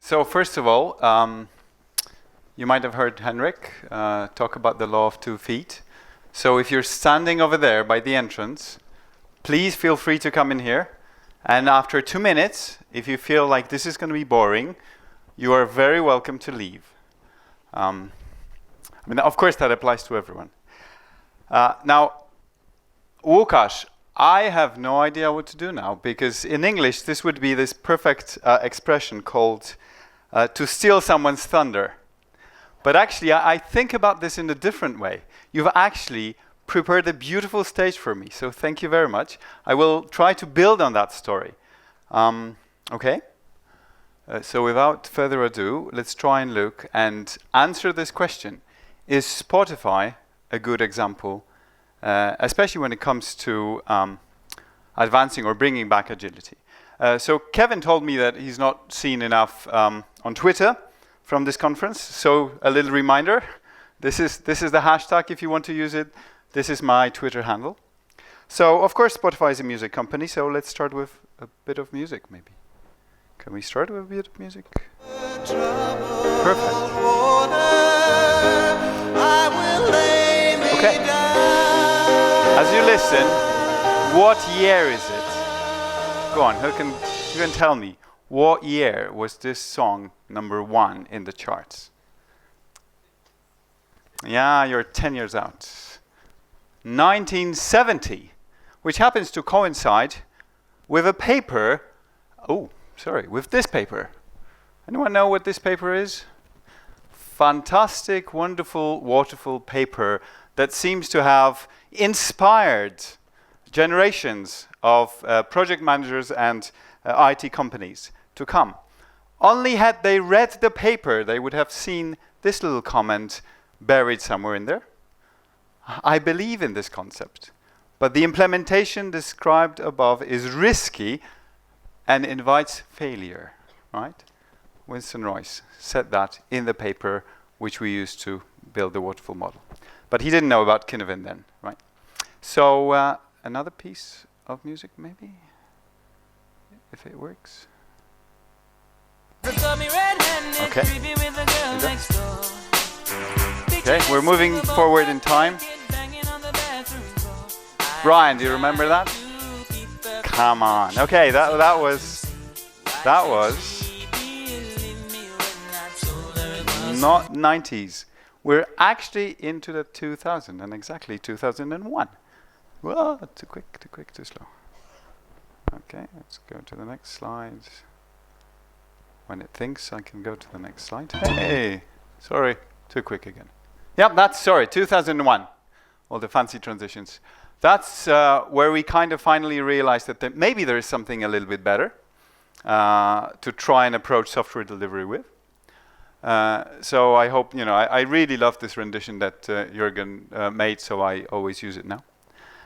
So first of all, you might have heard Henrik talk about the law of 2 feet. So if you're standing over there by the entrance, please feel free to come in here. And after 2 minutes, if you feel like this is going to be boring, you are very welcome to leave. I mean, of course, that applies to everyone. Now, Łukasz, I have no idea what to do now, because in English, this would be this perfect expression called to steal someone's thunder. But actually, I think about this in a different way. You've actually prepared a beautiful stage for me, so thank you very much. I will try to build on that story. Okay? So without further ado, let's try and look and answer this question. Is Spotify a good example, especially when it comes to advancing or bringing back agility? So Kevin told me that he's not seen enough on Twitter from this conference. So a little reminder, this is the hashtag if you want to use it. This is my Twitter handle. So of course Spotify is a music company, so let's start with a bit of music maybe. Can we start with a bit of music? Perfect. Okay. As you listen, what year is it? Go on, who can tell me, what year was this song #1 in the charts? Yeah, you're 10 years out. 1970, which happens to coincide with a paper, with this paper. Anyone know what this paper is? Fantastic, wonderful, waterful paper that seems to have inspired generations of project managers and IT companies to come. Only had they read the paper, they would have seen this little comment buried somewhere in there. I believe in this concept, but the implementation described above is risky and invites failure, right? Winston Royce said that in the paper which we used to build the waterfall model. But he didn't know about Kinevin then, right? So another piece of music maybe, if it works. Okay. Okay, we're moving forward in time. Brian, do you remember that? Come on. Okay, that was not 90s. We're actually into the 2000 and exactly 2001. Whoa, too quick, too slow. Okay, let's go to the next slide. When it thinks I can go to the next slide. Hey, sorry, too quick again. Yep, 2001. All the fancy transitions. That's where we kind of finally realized that maybe there is something a little bit better to try and approach software delivery with. So I hope, I really love this rendition that Jürgen made, so I always use it now.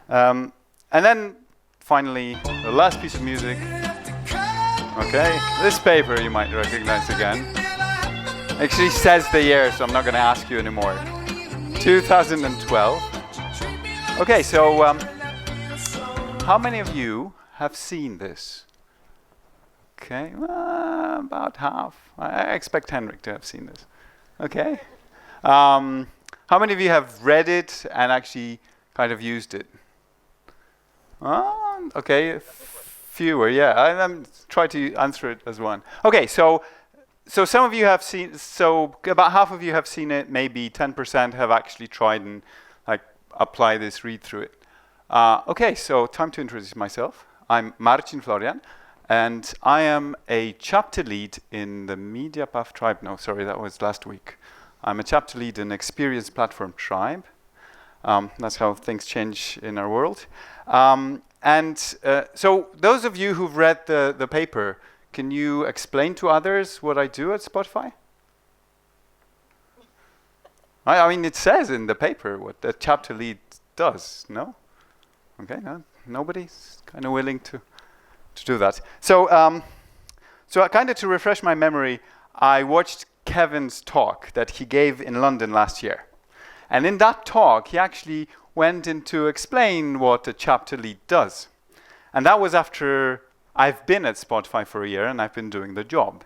And then finally, the last piece of music. Okay, this paper you might recognize again. Actually says the year, so I'm not going to ask you anymore. 2012. Okay, so how many of you have seen this? Okay, about half. I expect Henrik to have seen this. Okay. How many of you have read it and actually kind of used it? Okay, fewer, yeah. I'm try to answer it as one. Okay, so some of you have seen, so about half of you have seen it, maybe 10% have actually tried and apply this, read through it. Okay, so time to introduce myself. I'm Marcin Floryan, and I am a chapter lead in the MediaPath tribe. No, sorry, that was last week. I'm a chapter lead in Experience Platform tribe. That's how things change in our world. So those of you who've read the paper, can you explain to others what I do at Spotify? I mean, it says in the paper what the chapter lead does, no? Okay, no, nobody's kind of willing to do that. So kind of to refresh my memory, I watched Kevin's talk that he gave in London last year. And in that talk, he actually went in to explain what a chapter lead does. And that was after I've been at Spotify for a year and I've been doing the job.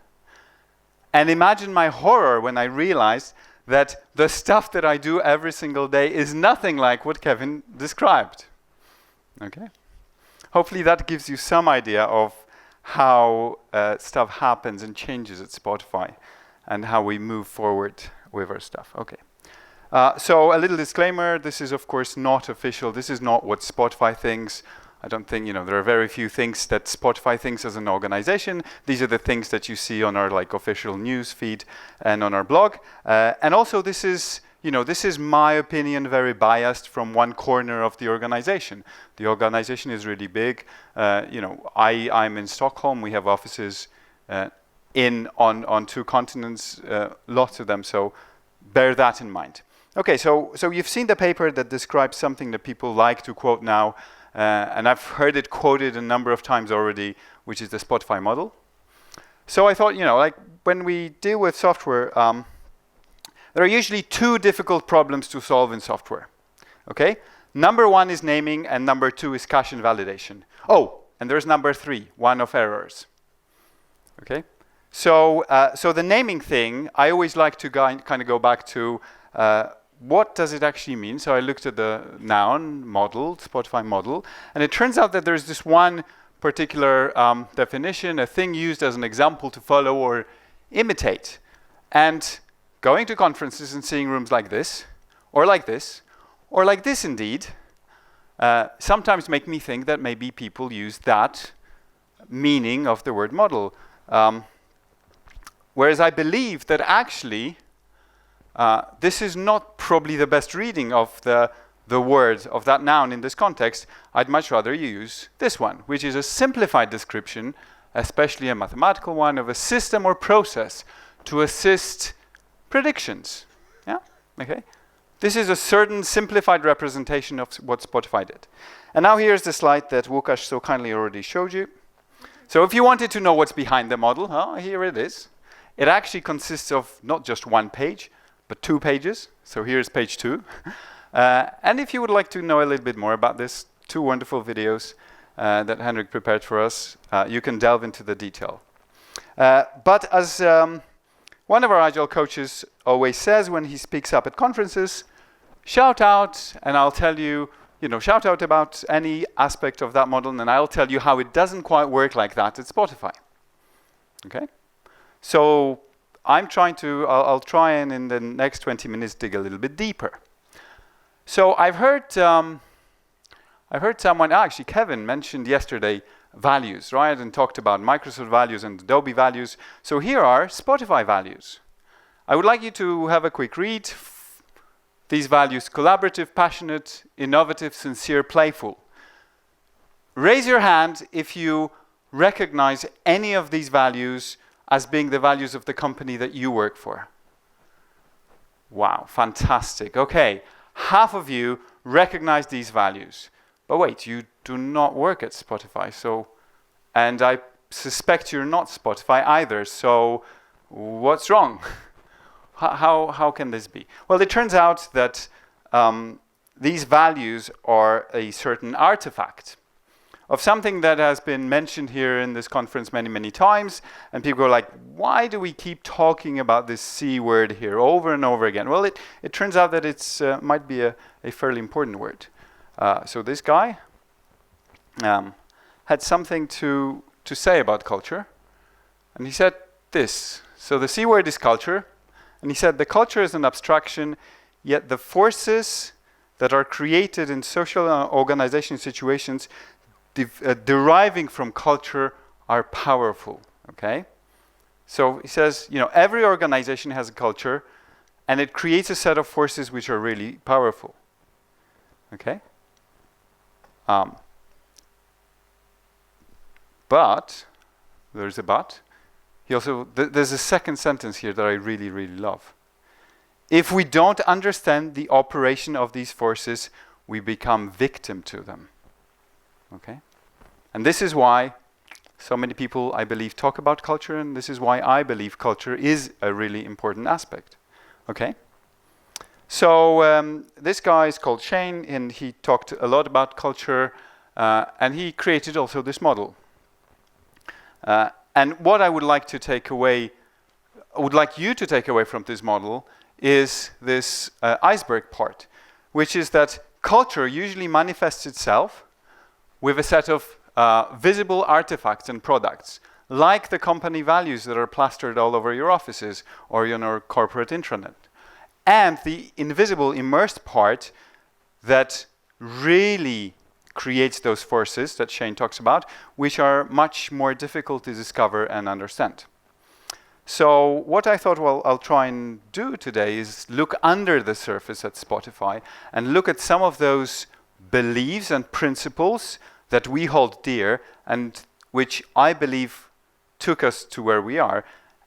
And imagine my horror when I realized that the stuff that I do every single day is nothing like what Kevin described. Okay? Hopefully that gives you some idea of how stuff happens and changes at Spotify and how we move forward with our stuff. Okay. So a little disclaimer, this is of course not official. This is not what Spotify thinks. I don't think, there are very few things that Spotify thinks as an organization. These are the things that you see on our official news feed and on our blog. And also this is my opinion, very biased from one corner of the organization. The organization is really big. I'm in Stockholm. We have offices on 2 continents, lots of them. So bear that in mind. Okay, so you've seen the paper that describes something that people like to quote now, and I've heard it quoted a number of times already, which is the Spotify model. So I thought, when we deal with software, there are usually 2 difficult problems to solve in software. Okay? Number 1 is naming, and number 2 is cache invalidation. Oh, and there's number 3, one of errors. Okay? So the naming thing, I always like to kind of go back to what does it actually mean? So I looked at the noun model, Spotify model, and it turns out that there's this one particular definition, a thing used as an example to follow or imitate. And going to conferences and seeing rooms like this, or like this indeed, sometimes make me think that maybe people use that meaning of the word model. Whereas I believe that actually this is not probably the best reading of the word of that noun in this context. I'd much rather use this one, which is a simplified description, especially a mathematical one, of a system or process to assist predictions. Yeah? Okay? This is a certain simplified representation of what Spotify did. And now here's the slide that Łukasz so kindly already showed you. So if you wanted to know what's behind the model, here it is. It actually consists of not just 1 page, but 2 pages. So here's page 2. And if you would like to know a little bit more about this, 2 wonderful videos that Henrik prepared for us, you can delve into the detail. But as one of our Agile coaches always says when he speaks up at conferences, shout out, and I'll tell you, shout out about any aspect of that model, and I'll tell you how it doesn't quite work like that at Spotify. Okay? So I'll try and in the next 20 minutes dig a little bit deeper. So I've heard someone, actually Kevin mentioned yesterday values, right? And talked about Microsoft values and Adobe values. So here are Spotify values. I would like you to have a quick read. These values: collaborative, passionate, innovative, sincere, playful. Raise your hand if you recognize any of these values as being the values of the company that you work for. Wow, fantastic. Okay, half of you recognize these values. But wait, you do not work at Spotify, and I suspect you're not Spotify either, so what's wrong? How can this be? Well, it turns out that these values are a certain artifact of something that has been mentioned here in this conference many, many times, and people are like, why do we keep talking about this C word here over and over again? Well, it turns out that it's might be a fairly important word. So this guy had something to say about culture, and he said this. So the C word is culture, and he said the culture is an abstraction, yet the forces that are created in social organization situations deriving from culture are powerful. Okay? So he says, every organization has a culture, and it creates a set of forces which are really powerful. Okay? But, there's a but. He also, there's a second sentence here that I really, really love. If we don't understand the operation of these forces, we become victim to them. Okay? And this is why so many people, I believe, talk about culture, and this is why I believe culture is a really important aspect. Okay? So this guy is called Shane, and he talked a lot about culture, and he created also this model. And what I would like to take away would like you to take away from this model is this iceberg part, which is that culture usually manifests itself with a set of visible artifacts and products, like the company values that are plastered all over your offices or in your corporate intranet. And the invisible, immersed part that really creates those forces that Shane talks about, which are much more difficult to discover and understand. So what I thought, well, I'll try and do today is look under the surface at Spotify and look at some of those beliefs and principles that we hold dear and which I believe took us to where we are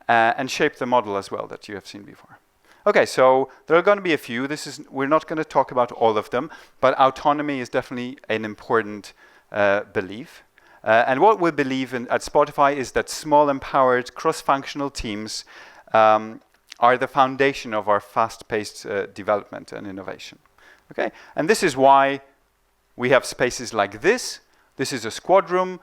and shaped the model as well that you have seen before. Okay, so there are going to be a few. We're not going to talk about all of them, but autonomy is definitely an important belief. And what we believe in at Spotify is that small, empowered, cross-functional teams are the foundation of our fast-paced development and innovation. Okay, and this is why we have spaces like this. This is a squad room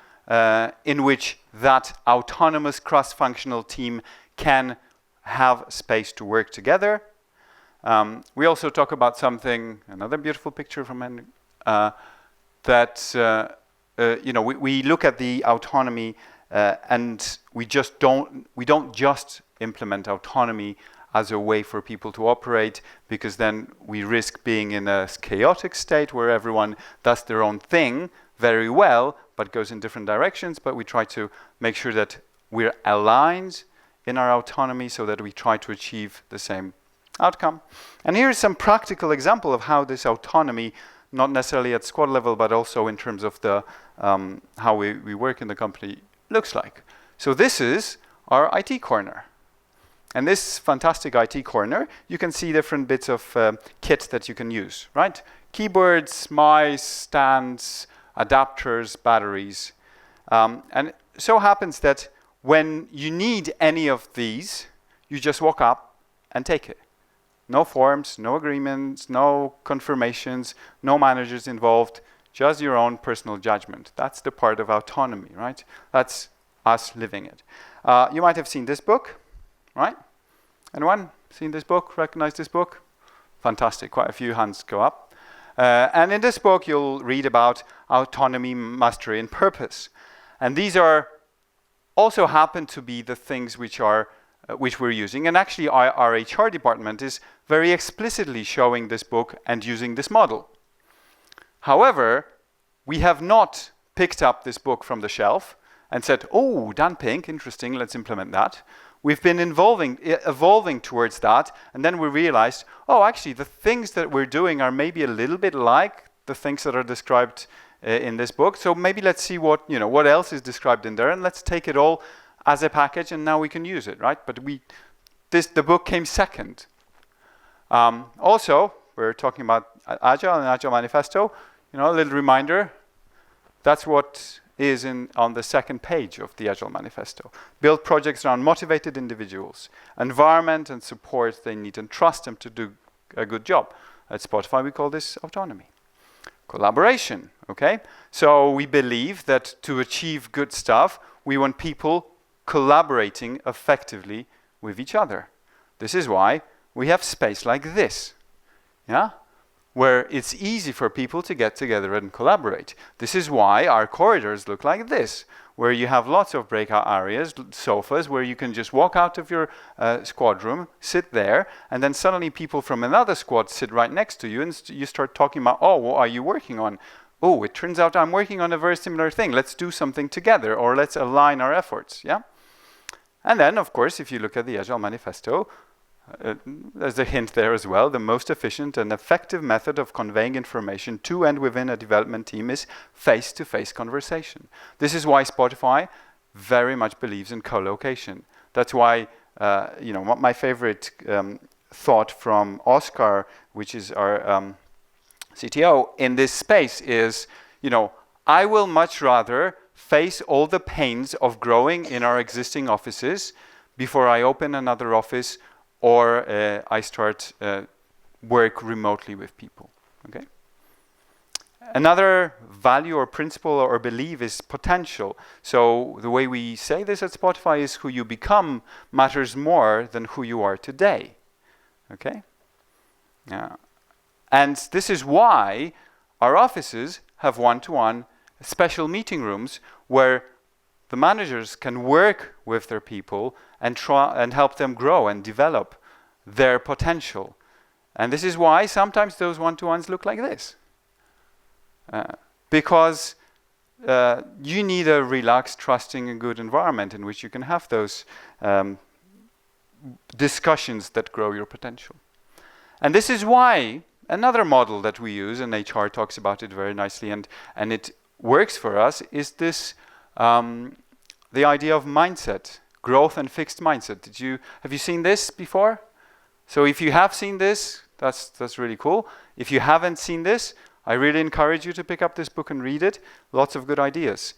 in which that autonomous cross-functional team can have space to work together. We also talk about something, another beautiful picture from Henry, that we look at the autonomy and we don't just implement autonomy as a way for people to operate, because then we risk being in a chaotic state where everyone does their own thing very well, but goes in different directions. But we try to make sure that we're aligned in our autonomy so that we try to achieve the same outcome. And here's some practical example of how this autonomy, not necessarily at squad level, but also in terms of the how we work in the company, looks like. So this is our IT corner. And this fantastic IT corner, you can see different bits of kit that you can use, right? Keyboards, mice, stands, adapters, batteries. And it so happens that when you need any of these, you just walk up and take it. No forms, no agreements, no confirmations, no managers involved, just your own personal judgment. That's the part of autonomy, right? That's us living it. You might have seen this book, right? Anyone seen this book, recognize this book? Fantastic, quite a few hands go up. And in this book, you'll read about autonomy, mastery, and purpose. And these are also happen to be the things which we're using. And actually, our HR department is very explicitly showing this book and using this model. However, we have not picked up this book from the shelf and said, oh, Dan Pink, interesting, let's implement that. We've been evolving towards that, and then we realized, oh, actually, the things that we're doing are maybe a little bit like the things that are described in this book. So maybe let's see what else is described in there, and let's take it all as a package, and now we can use it, right? But the book came second. Also, we're talking about Agile and Agile Manifesto. A little reminder, that's what is on the second page of the Agile Manifesto. Build projects around motivated individuals, environment and support they need, and trust them to do a good job. At Spotify, we call this autonomy. Collaboration, okay? So we believe that to achieve good stuff, we want people collaborating effectively with each other. This is why we have space like this, yeah? Where it's easy for people to get together and collaborate. This is why our corridors look like this, where you have lots of breakout areas, sofas, where you can just walk out of your squad room, sit there, and then suddenly people from another squad sit right next to you, and you start talking about, oh, what are you working on? Oh, it turns out I'm working on a very similar thing. Let's do something together, or let's align our efforts, yeah? And then, of course, if you look at the Agile Manifesto, there's a hint there as well. The most efficient and effective method of conveying information to and within a development team is face-to-face conversation. This is why Spotify very much believes in co-location. That's why, my favorite thought from Oscar, which is our CTO, in this space is, I will much rather face all the pains of growing in our existing offices before I open another office or I start work remotely with people, okay? Another value or principle or belief is potential. So the way we say this at Spotify is who you become matters more than who you are today. Okay? And this is why our offices have one-to-one special meeting rooms where the managers can work with their people and try and help them grow and develop their potential. And this is why sometimes those one-to-ones look like this. Because you need a relaxed, trusting, and good environment in which you can have those discussions that grow your potential. And this is why another model that we use, and HR talks about it very nicely, and it works for us, is this the idea of mindset, growth and fixed mindset. Have you seen this before? So if you have seen this, that's really cool. If you haven't seen this, I really encourage you to pick up this book and read it. Lots of good ideas.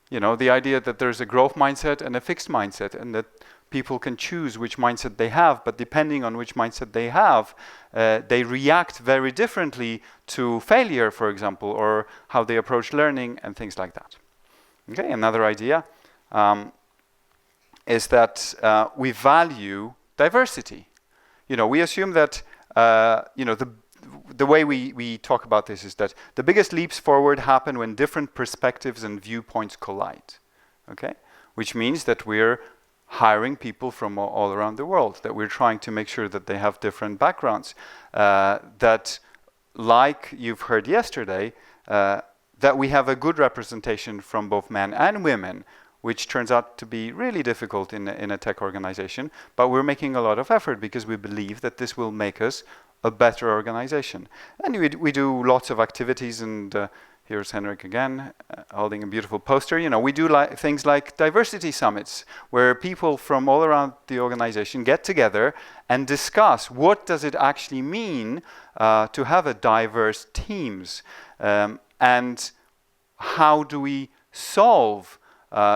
You know, the idea that there's a growth mindset and a fixed mindset, and that people can choose which mindset they have, but depending on which mindset they have, they react very differently to failure, for example, or how they approach learning and things like that. Okay, another idea is that we value diversity. You know, we assume that, the way we talk about this is that the biggest leaps forward happen when different perspectives and viewpoints collide, okay? Which means that we're hiring people from all around the world, that we're trying to make sure that they have different backgrounds, that, like you've heard yesterday, that we have a good representation from both men and women, which turns out to be really difficult in a tech organization, but we're making a lot of effort because we believe that this will make us a better organization. And we do lots of activities, and here's Henrik again, holding a beautiful poster. You know, we do things like diversity summits, where people from all around the organization get together and discuss what does it actually mean to have a diverse teams, and how do we solve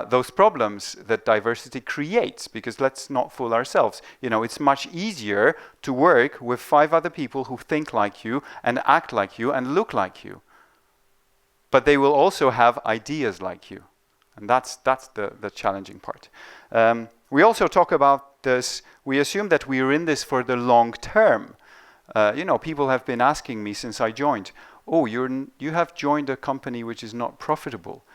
those problems that diversity creates, because let's not fool ourselves. You know, it's much easier to work with 5 other people who think like you and act like you and look like you. But they will also have ideas like you. And that's the challenging part. We also talk about this, we assume that we're in this for the long term. People have been asking me since I joined, oh, you have joined a company which is not profitable.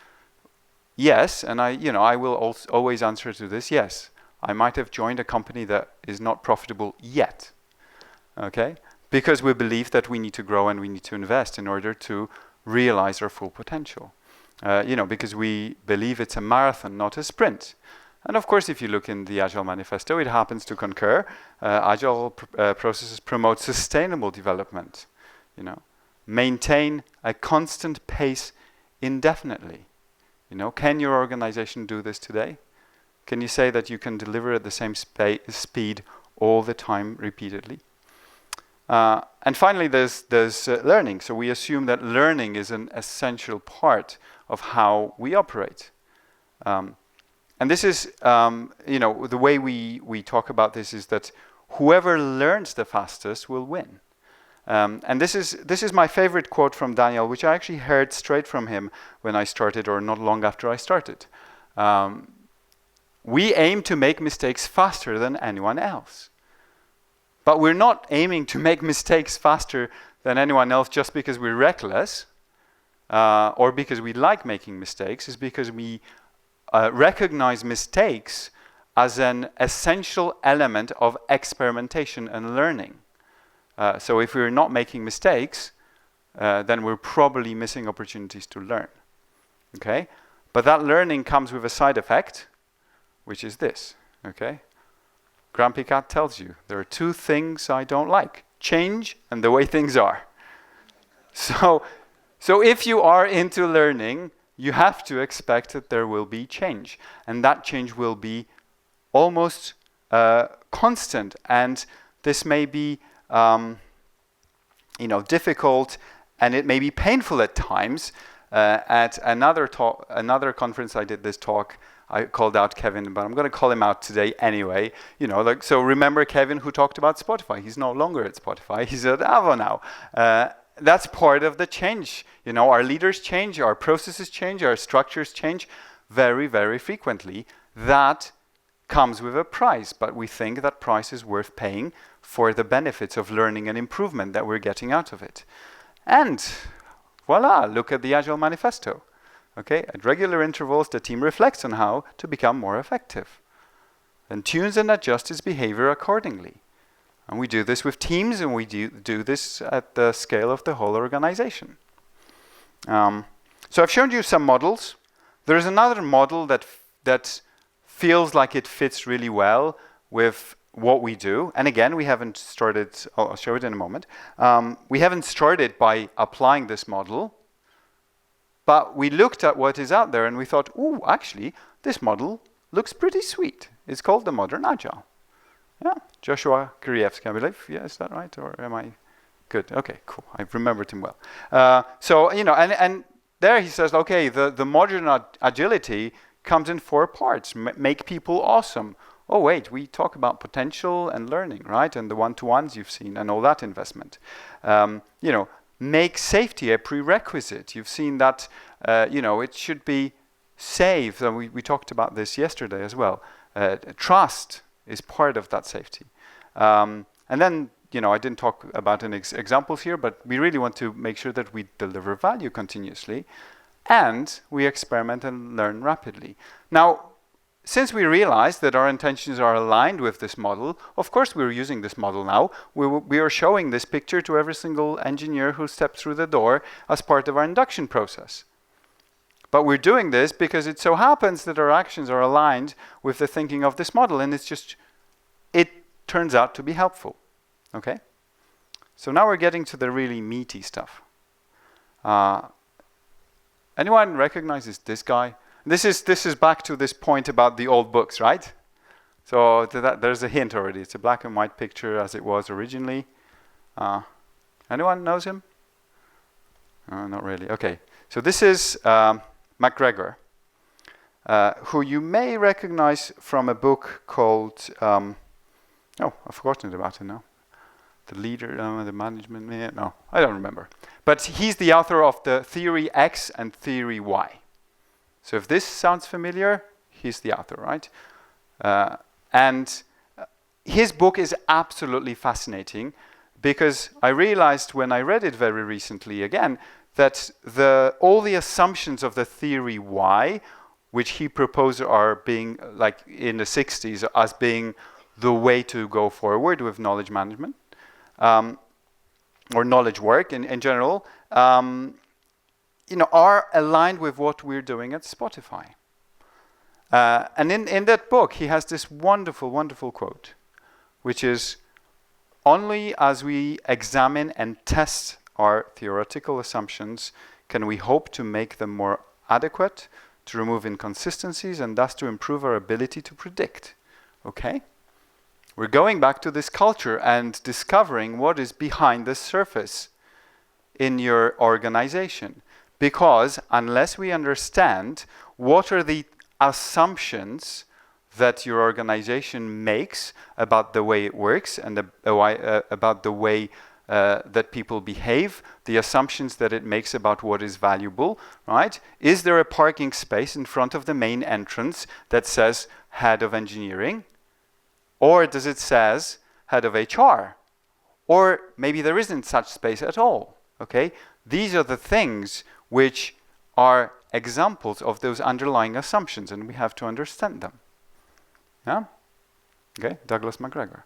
Yes, and I will always answer to this, yes. I might have joined a company that is not profitable yet, okay? Because we believe that we need to grow and we need to invest in order to realize our full potential. Because we believe it's a marathon, not a sprint. And of course, if you look in the Agile Manifesto, it happens to concur. Agile processes promote sustainable development. Maintain a constant pace indefinitely. Can your organization do this today? Can you say that you can deliver at the same speed all the time, repeatedly? And finally, there's learning. So we assume that learning is an essential part of how we operate. And this is, the way we talk about this is that whoever learns the fastest will win. And this is my favorite quote from Daniel, which I actually heard straight from him when I started, or not long after I started. We aim to make mistakes faster than anyone else. But we're not aiming to make mistakes faster than anyone else just because we're reckless, or because we like making mistakes. It's because we recognize mistakes as an essential element of experimentation and learning. So if we're not making mistakes, then we're probably missing opportunities to learn. Okay? But that learning comes with a side effect, which is this. Okay? Grumpy Cat tells you, there are 2 things I don't like: change and the way things are. So if you are into learning, you have to expect that there will be change. And that change will be almost constant. And this may be difficult, and it may be painful at times. At another conference I did this talk, I called out Kevin, but I'm going to call him out today anyway. So remember Kevin who talked about Spotify. He's no longer at Spotify. He's at Avo now. that's part of the change. You know, our leaders change, our processes change, our structures change very, very frequently. That comes with a price, but we think that price is worth paying for the benefits of learning and improvement that we're getting out of it. And voila, look at the Agile Manifesto. Okay, at regular intervals, the team reflects on how to become more effective and tunes and adjusts its behavior accordingly. And we do this with teams, and we do this at the scale of the whole organization. So I've shown you some models. There's another model that feels like it fits really well with what we do. And again, we haven't started, I'll show it in a moment. We haven't started by applying this model, but we looked at what is out there and we thought, ooh, actually, this model looks pretty sweet. It's called the Modern Agile. Yeah, Joshua Gurievsky, I believe. Yeah, is that right? Or am I good? Okay, cool. I've remembered him well. So, you know, and there he says, okay, the modern agility comes in 4 parts. Make people awesome. Oh, wait, we talk about potential and learning, right? And the one-to-ones you've seen and all that investment. You know, make safety a prerequisite. You've seen that, you know, it should be safe. And we talked about this yesterday as well. Trust is part of that safety. And then, you know, I didn't talk about any examples here, but we really want to make sure that we deliver value continuously and we experiment and learn rapidly. Now, since we realized that our intentions are aligned with this model, of course we're using this model now. We are showing this picture to every single engineer who steps through the door as part of our induction process. But we're doing this because it so happens that our actions are aligned with the thinking of this model, and it turns out to be helpful. Okay? So now we're getting to the really meaty stuff. Anyone recognizes this guy? This is back to this point about the old books, right? So there's a hint already. It's a black and white picture as it was originally. Anyone knows him? Not really. Okay. So this is MacGregor, who you may recognize from a book called, oh, I've forgotten about it now. The leader, the management, no, I don't remember. But he's the author of the Theory X and Theory Y. So if this sounds familiar, he's the author, right? And his book is absolutely fascinating because I realized when I read it very recently again, that all the assumptions of the theory Y, which he proposed are being, like in the 60s, as being the way to go forward with knowledge management, or knowledge work in general, you know, are aligned with what we're doing at Spotify. And in that book, he has this wonderful, wonderful quote, which is, only as we examine and test our theoretical assumptions can we hope to make them more adequate, to remove inconsistencies, and thus to improve our ability to predict. Okay? We're going back to this culture and discovering what is behind the surface in your organization. Because unless we understand what are the assumptions that your organization makes about the way it works and about the way that people behave, the assumptions that it makes about what is valuable, right? Is there a parking space in front of the main entrance that says head of engineering? Or does it says head of HR? Or maybe there isn't such space at all, okay? These are the things which are examples of those underlying assumptions, and we have to understand them. Yeah? Okay, Douglas MacGregor.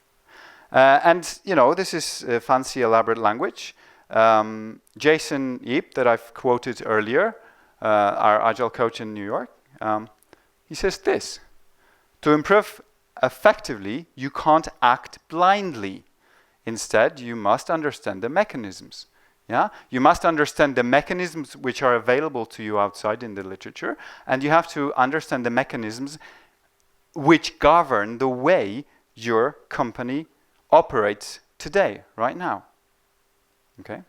And, you know, this is fancy, elaborate language. Jason Yeep, that I've quoted earlier, our Agile coach in New York, he says this: to improve effectively, you can't act blindly. Instead, you must understand the mechanisms. Yeah? You must understand the mechanisms which are available to you outside in the literature, and you have to understand the mechanisms which govern the way your company operates today, right now. Okay?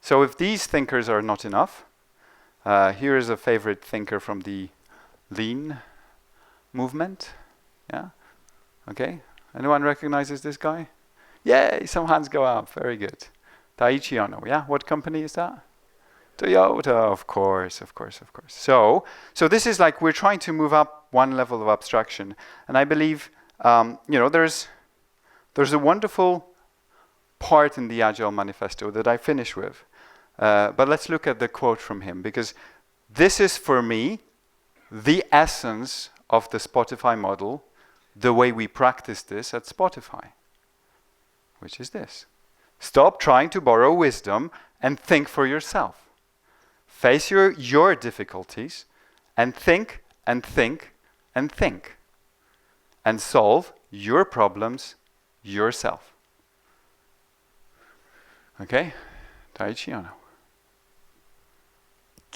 So if these thinkers are not enough, here is a favorite thinker from the Lean movement. Yeah? Okay? Anyone recognizes this guy? Yay! Some hands go up. Very good. Daiichi Ono, yeah? What company is that? Toyota, of course. So this is like we're trying to move up one level of abstraction, and I believe there's a wonderful part in the Agile Manifesto that I finish with, but let's look at the quote from him, because this is for me the essence of the Spotify model, the way we practice this at Spotify, which is this: stop trying to borrow wisdom and think for yourself. Face your difficulties and think and think and think. And solve your problems yourself. Okay? Daiichi Ono.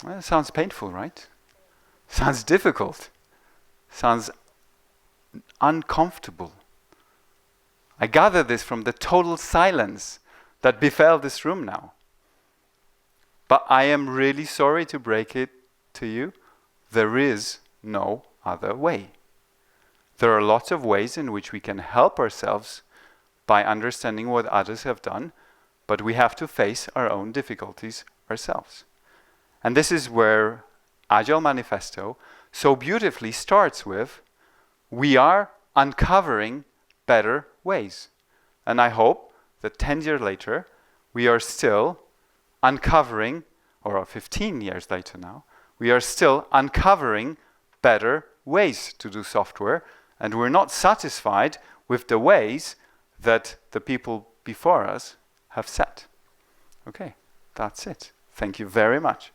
Well, that sounds painful, right? Sounds difficult. Sounds uncomfortable. I gather this from the total silence that befell this room now. But I am really sorry to break it to you. There is no other way. There are lots of ways in which we can help ourselves by understanding what others have done, but we have to face our own difficulties ourselves. And this is where Agile Manifesto so beautifully starts with, we are uncovering better ways. And I hope that 10 years later, we are still uncovering, or 15 years later now, we are still uncovering better ways to do software, and we're not satisfied with the ways that the people before us have set. Okay, that's it. Thank you very much.